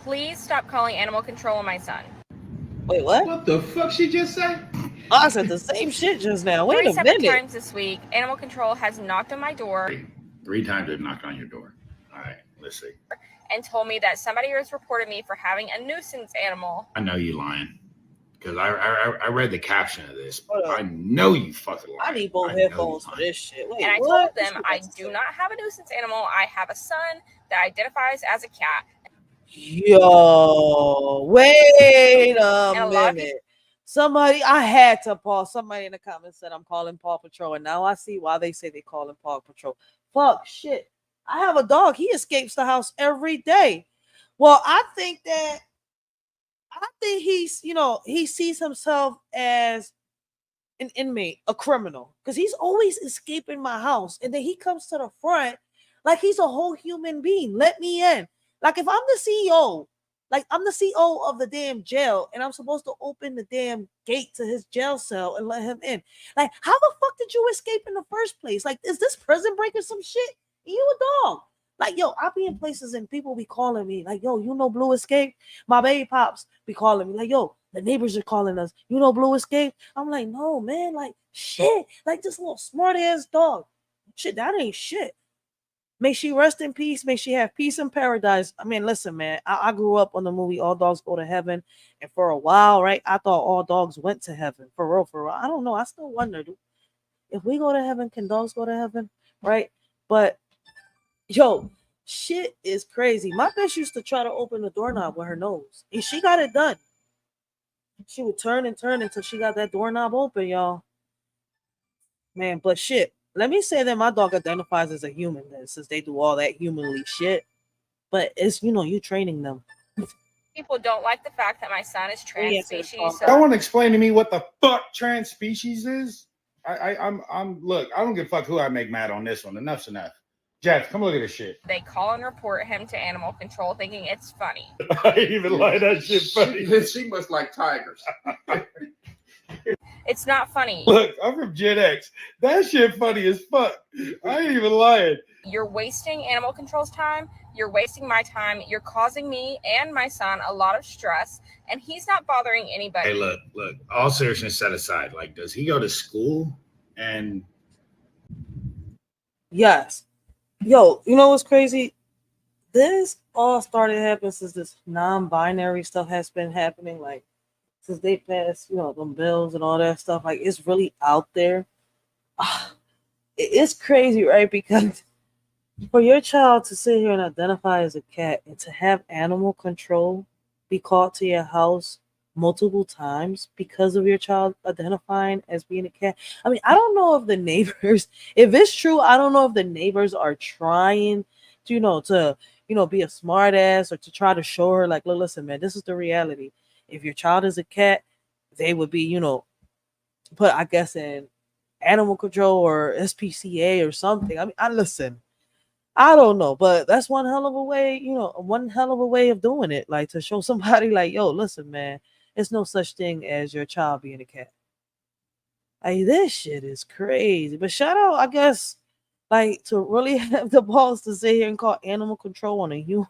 Please stop calling animal control on my son. Wait, what? What the fuck she just say? I said the same shit just now. Wait 3 a separate minute. times this week, animal control has knocked on my door. 3 times they knocked on your door. All right, let's see. And told me that somebody has reported me for having a nuisance animal. I know you lying. Because I read the caption of this. I know you fucking lying. I need both headphones for this shit. Wait, and I what? told them I do not have a nuisance animal. I have a son that identifies as a cat. Yo, wait a minute. Somebody, I had to pause. Somebody in the comments said I'm calling Paw Patrol, and now I see why they say they call him Paw Patrol. Fuck shit. I have a dog. He escapes the house every day. Well, I think he's, he sees himself as an inmate, a criminal, because he's always escaping my house. And then he comes to the front like he's a whole human being. Let me in. Like if I'm the CEO, like I'm the CEO of the damn jail, and I'm supposed to open the damn gate to his jail cell and let him in. Like, how the fuck did you escape in the first place? Like, is this prison break or some shit? You a dog. Like, yo, I be in places and people be calling me, like, yo, you know Blue escaped? My baby pops be calling me, like, yo, the neighbors are calling us. You know Blue escaped? I'm like, no, man, like, shit. Like, this little smart-ass dog. Shit, that ain't shit. May she rest in peace. May she have peace in paradise. I mean, listen, man, I grew up on the movie All Dogs Go to Heaven. And for a while, right, I thought all dogs went to heaven. For real, for real. I don't know. I still wondered, if we go to heaven, can dogs go to heaven? Right? But, yo, shit is crazy. My bitch used to try to open the doorknob with her nose. And she got it done. She would turn and turn until she got that doorknob open, y'all. Man, but shit. Let me say that my dog identifies as a human then, since they do all that humanly shit. But it's, you training them. People don't like the fact that my son is trans species. I want to explain to me what the fuck trans species is. Look, I don't give a fuck who I make mad on this one. Enough's enough. Jeff, come look at this shit. They call and report him to animal control thinking it's funny. I ain't even like that shit funny. She must like tigers. It's not funny. Look, I'm from Gen X. That shit funny as fuck. I ain't even lying. You're wasting animal control's time. You're wasting my time. You're causing me and my son a lot of stress, and he's not bothering anybody. Hey, look. All seriousness set aside. Like, does he go to school? And yes. Yo, you know what's crazy? This all started happening since this non-binary stuff has been happening. Like, since they passed, them bills and all that stuff, like it's really out there. It's crazy, right? Because for your child to sit here and identify as a cat and to have animal control be called to your house multiple times because of your child identifying as being a cat. I mean, I don't know if the neighbors, if it's true, I don't know if the neighbors are trying to, be a smart ass or to try to show her like, look, listen, man, this is the reality. If your child is a cat, they would be, put, I guess, in animal control or SPCA or something. I mean, listen, I don't know, but that's one hell of a way, of doing it. Like to show somebody like, yo, listen, man, it's no such thing as your child being a cat. Like, this shit is crazy. But shout out, I guess, like to really have the balls to sit here and call animal control on a human.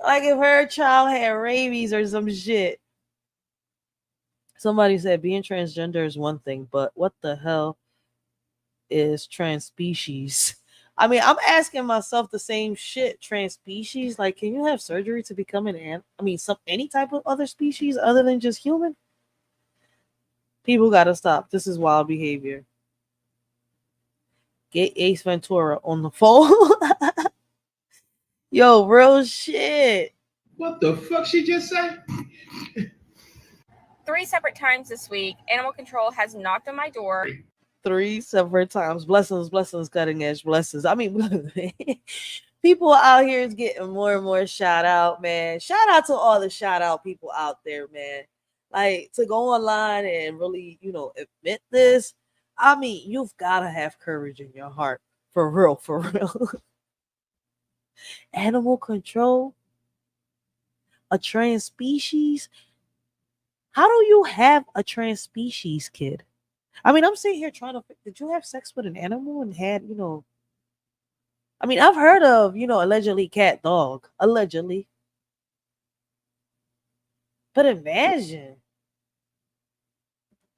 Like if her child had rabies or some shit. Somebody said being transgender is one thing, but what the hell is trans species? I mean, I'm asking myself the same shit. Trans species, like, can you have surgery to become any type of other species other than just human? People gotta stop. This is wild behavior. Get Ace Ventura on the phone. Yo, real shit. What the fuck she just say? 3 separate times this week, animal control has knocked on my door. 3 separate times. Blessings, cutting edge blessings. I mean, people out here is getting more and more shout out, man. Shout out to all the shout out people out there, man. Like, to go online and really, admit this. I mean, you've got to have courage in your heart. For real. Animal control? A trans species? How do you have a trans species kid? I mean, I'm sitting here trying to. Did you have sex with an animal and had, I mean, I've heard of, allegedly cat dog. Allegedly. But imagine.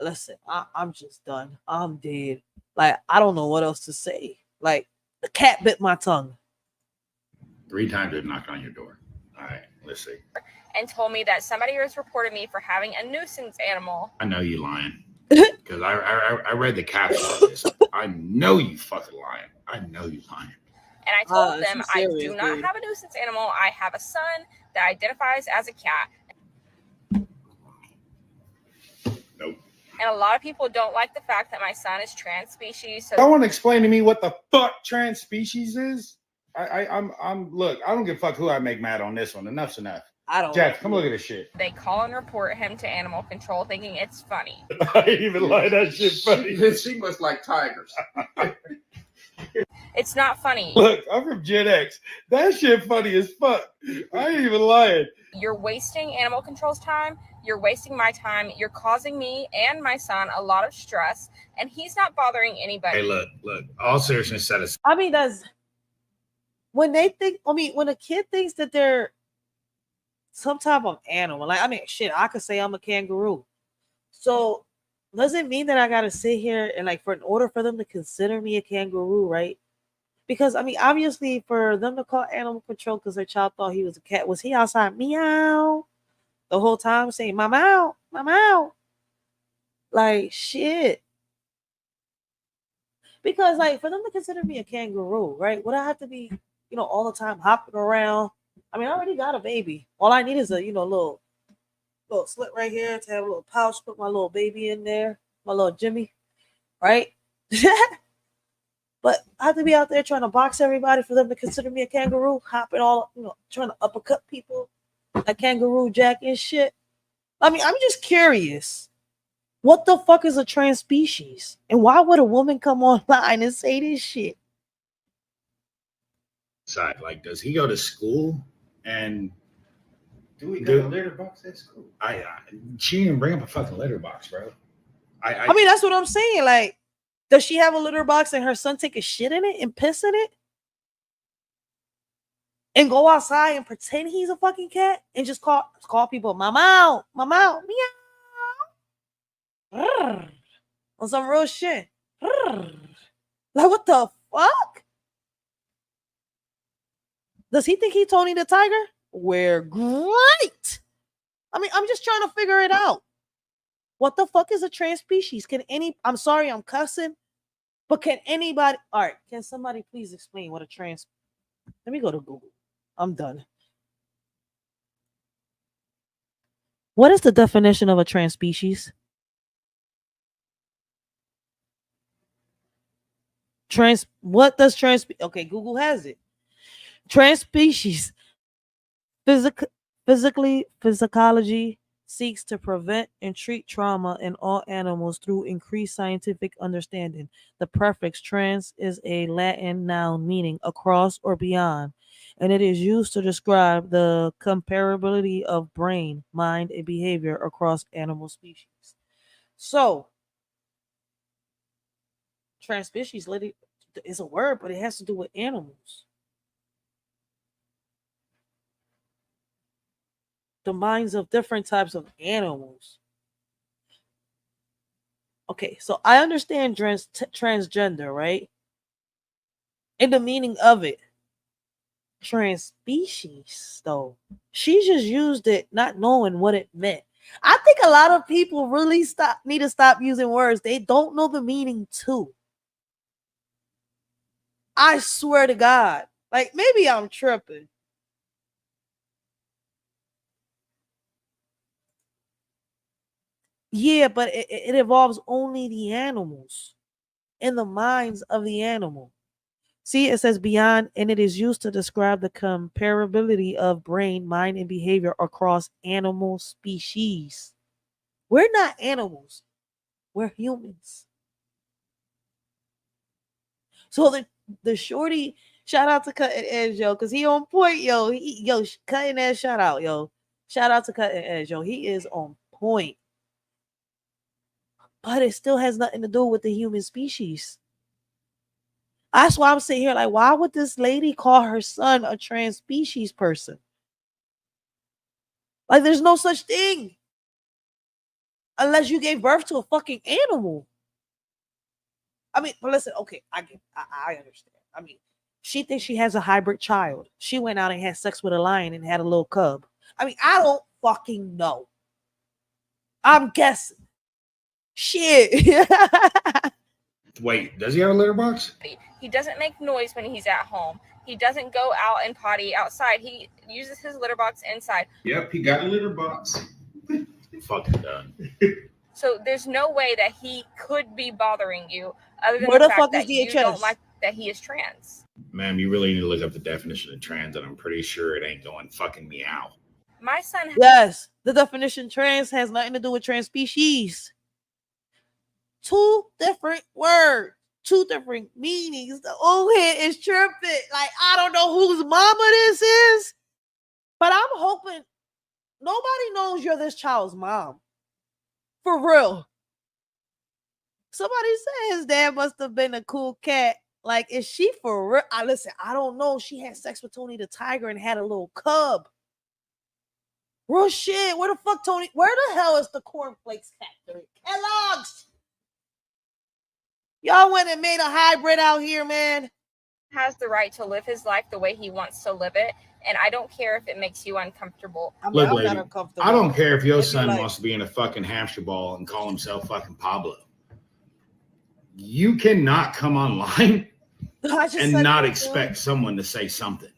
Listen, I'm just done. I'm dead. Like, I don't know what else to say. Like, the cat bit my tongue. 3 times it knocked on your door. All right, let's see. And told me that somebody has reported me for having a nuisance animal. I know you lying. Because I read the caption of this. I know you fucking lying. I know you lying. And I told them she's I serious, do not dude. have a nuisance animal. I have a son that identifies as a cat. Nope. And a lot of people don't like the fact that my son is trans species. So I want to explain to me what the fuck trans species is. Look, I don't give a fuck who I make mad on this one. Enough's enough. I don't Jeff, come look at this shit. they call and report him to animal control thinking it's funny. I ain't even lie, that shit funny. She must like tigers. It's not funny. Look, I'm from Gen X. That shit funny as fuck. I ain't even lying. You're wasting animal control's time. You're wasting my time. You're causing me and my son a lot of stress, and he's not bothering anybody. Hey, look. All seriousness said aside. I mean, that's when they think. I mean, when a kid thinks that they're some type of animal, like, I mean, shit, I could say I'm a kangaroo. So doesn't mean that I gotta sit here and, like, in order for them to consider me a kangaroo, right? Because I mean, obviously, for them to call animal control because their child thought he was a cat, was he outside meow the whole time saying my meow, my meow? Like, shit. Because, like, for them to consider me a kangaroo, right? Would I have to be, all the time hopping around? I mean, I already got a baby. All I need is a, little slit right here to have a little pouch, put my little baby in there, my little Jimmy, right? But I have to be out there trying to box everybody for them to consider me a kangaroo, hopping all, trying to uppercut people, like kangaroo jack and shit. I mean, I'm just curious. What the fuck is a trans species? And why would a woman come online and say this shit? Side, like, does he go to school and Do we got a litter box at school? she didn't bring up a fucking litter box, bro. I mean, that's what I'm saying. Like, does she have a litter box and her son take a shit in it and piss in it? And go outside and pretend he's a fucking cat and just call people mama, meow. On some real shit. Like, what the fuck? Does he think he's Tony the Tiger? We're great. I mean, I'm just trying to figure it out. What the fuck is a trans species? I'm sorry, I'm cussing, but can anybody, all right, can somebody please explain what a trans, let me go to Google. I'm done. What is the definition of a trans species? What does okay, Google has it. Trans species, physiology seeks to prevent and treat trauma in all animals through increased scientific understanding. The prefix trans is a Latin noun meaning across or beyond, and it is used to describe the comparability of brain, mind, and behavior across animal species. So, trans species is a word, but it has to do with animals. The minds of different types of animals. Okay, so I understand transgender, right? And the meaning of it. Trans species, though. She just used it not knowing what it meant. I think a lot of people really need to stop using words they don't know the meaning to. I swear to God. Like, maybe I'm tripping. Yeah, but it involves only the animals and the minds of the animal. See, it says beyond, and it is used to describe the comparability of brain, mind, and behavior across animal species. We're not animals. We're humans. So the shorty, shout out to Cutting Edge, yo, because he on point, yo. Cutting Edge, shout out, yo. Shout out to Cutting Edge, yo. He is on point. But it still has nothing to do with the human species. That's why I'm sitting here like, why would this lady call her son a trans species person? Like, there's no such thing unless you gave birth to a fucking animal. I mean, but listen, okay, I understand. I mean, she thinks she has a hybrid child. She went out and had sex with a lion and had a little cub. I mean, I don't fucking know. I'm guessing. Shit. Wait, does he have a litter box? He doesn't make noise when he's at home. He doesn't go out and potty outside. He uses his litter box inside. Yep, he got a litter box. Fucking done. So there's no way that he could be bothering you other than Where the the fact fuck that is you DHS? don't like that he is trans. Ma'am, you really need to look up the definition of trans, and I'm pretty sure it ain't going fucking meow. My son Yes, the definition trans has nothing to do with trans species. Two different words, two different meanings. The old head is tripping. Like, I don't know whose mama this is, but I'm hoping nobody knows you're this child's mom. For real. Somebody said his dad must have been a cool cat. Like, is she for real? Listen, I don't know. She had sex with Tony the Tiger and had a little cub. Real shit. Where the fuck, Tony? Where the hell is the cornflakes factory? Kellogg's. Y'all went and made a hybrid out here, man. has the right to live his life the way he wants to live it, and I don't care if it makes you uncomfortable. I mean, Look, I'm lady, not uncomfortable. I don't care if your It'd be son like- wants to be in a fucking hamster ball and call himself fucking Pablo. You cannot come online I just and said not that, expect someone to say something.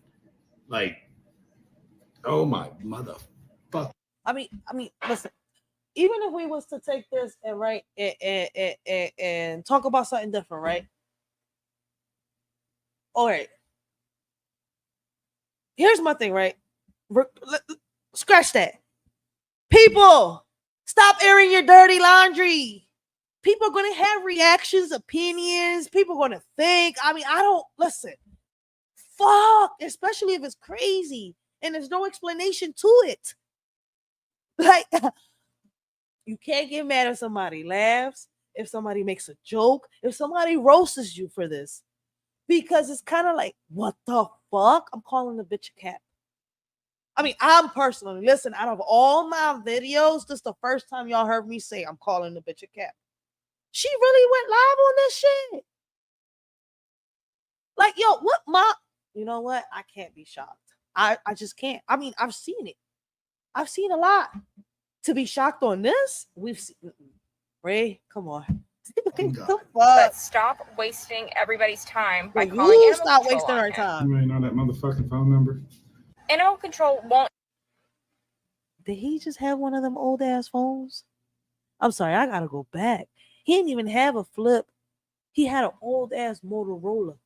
Like, oh my mother. I mean, listen. Even if we was to take this and write and talk about something different, right? All right. Here's my thing, right? Scratch that. People, stop airing your dirty laundry. People are going to have reactions, opinions. People are going to think. I mean, I don't listen. Fuck, especially if it's crazy and there's no explanation to it. Like, you can't get mad if somebody laughs, if somebody makes a joke, if somebody roasts you for this. Because it's kind of like, what the fuck? I'm calling the bitch a cat. I mean, I'm personally, listen, out of all my videos, this is the first time y'all heard me say I'm calling the bitch a cat. She really went live on this shit. Like, yo, what you know what? I can't be shocked. I just can't. I mean, I've seen it. I've seen a lot. To be shocked on this, we've seen Ray, come on. But stop wasting everybody's time by Well, calling you animal stop control wasting on our him. time. You may know that motherfucking phone number. Animal control won't. Did he just have one of them old ass phones? I'm sorry, I gotta go back. He didn't even have a flip. He had an old ass Motorola.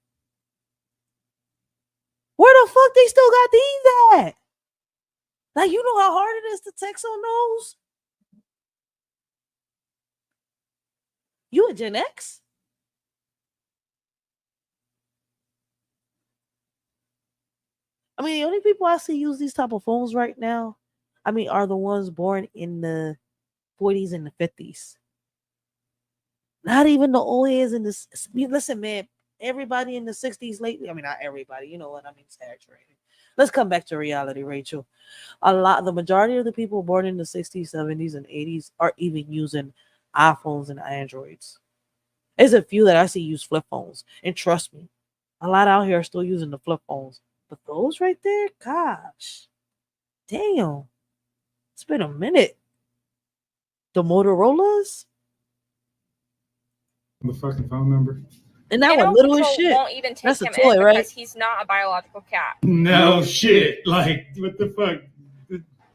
Where the fuck they still got these at? Like, you know how hard it is to text on those? You a Gen X? I mean, the only people I see use these type of phones right now, I mean, are the ones born in the 40s and the 50s. Not even the old heads in the. Listen, man, everybody in the 60s lately. I mean, not everybody. You know what I mean? Saturated. Let's come back to reality, Rachel. The majority of the people born in the 60s, 70s, and 80s are even using iPhones and Androids. There's a few that I see use flip phones. And trust me, a lot out here are still using the flip phones. But those right there, gosh, damn, it's been a minute. The Motorola's? The fucking phone number. And that Animal one little as control shit. won't even take That's a him toy, in right? because he's not a biological cat. No shit. Like, what the fuck?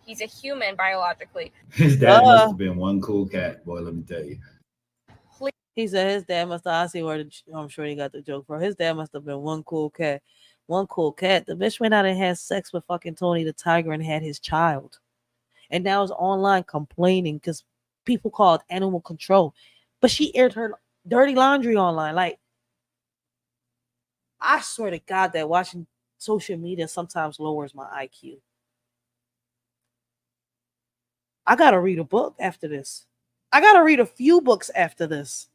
He's a human biologically. His dad must have been one cool cat, boy, let me tell you. He said his dad must have, I see where I'm sure he got the joke from. His dad must have been one cool cat. One cool cat. The bitch went out and had sex with fucking Tony the Tiger and had his child. And now is online complaining because people called animal control. But she aired her dirty laundry online. Like, I swear to God that watching social media sometimes lowers my IQ. I gotta read a book after this. I gotta read a few books after this.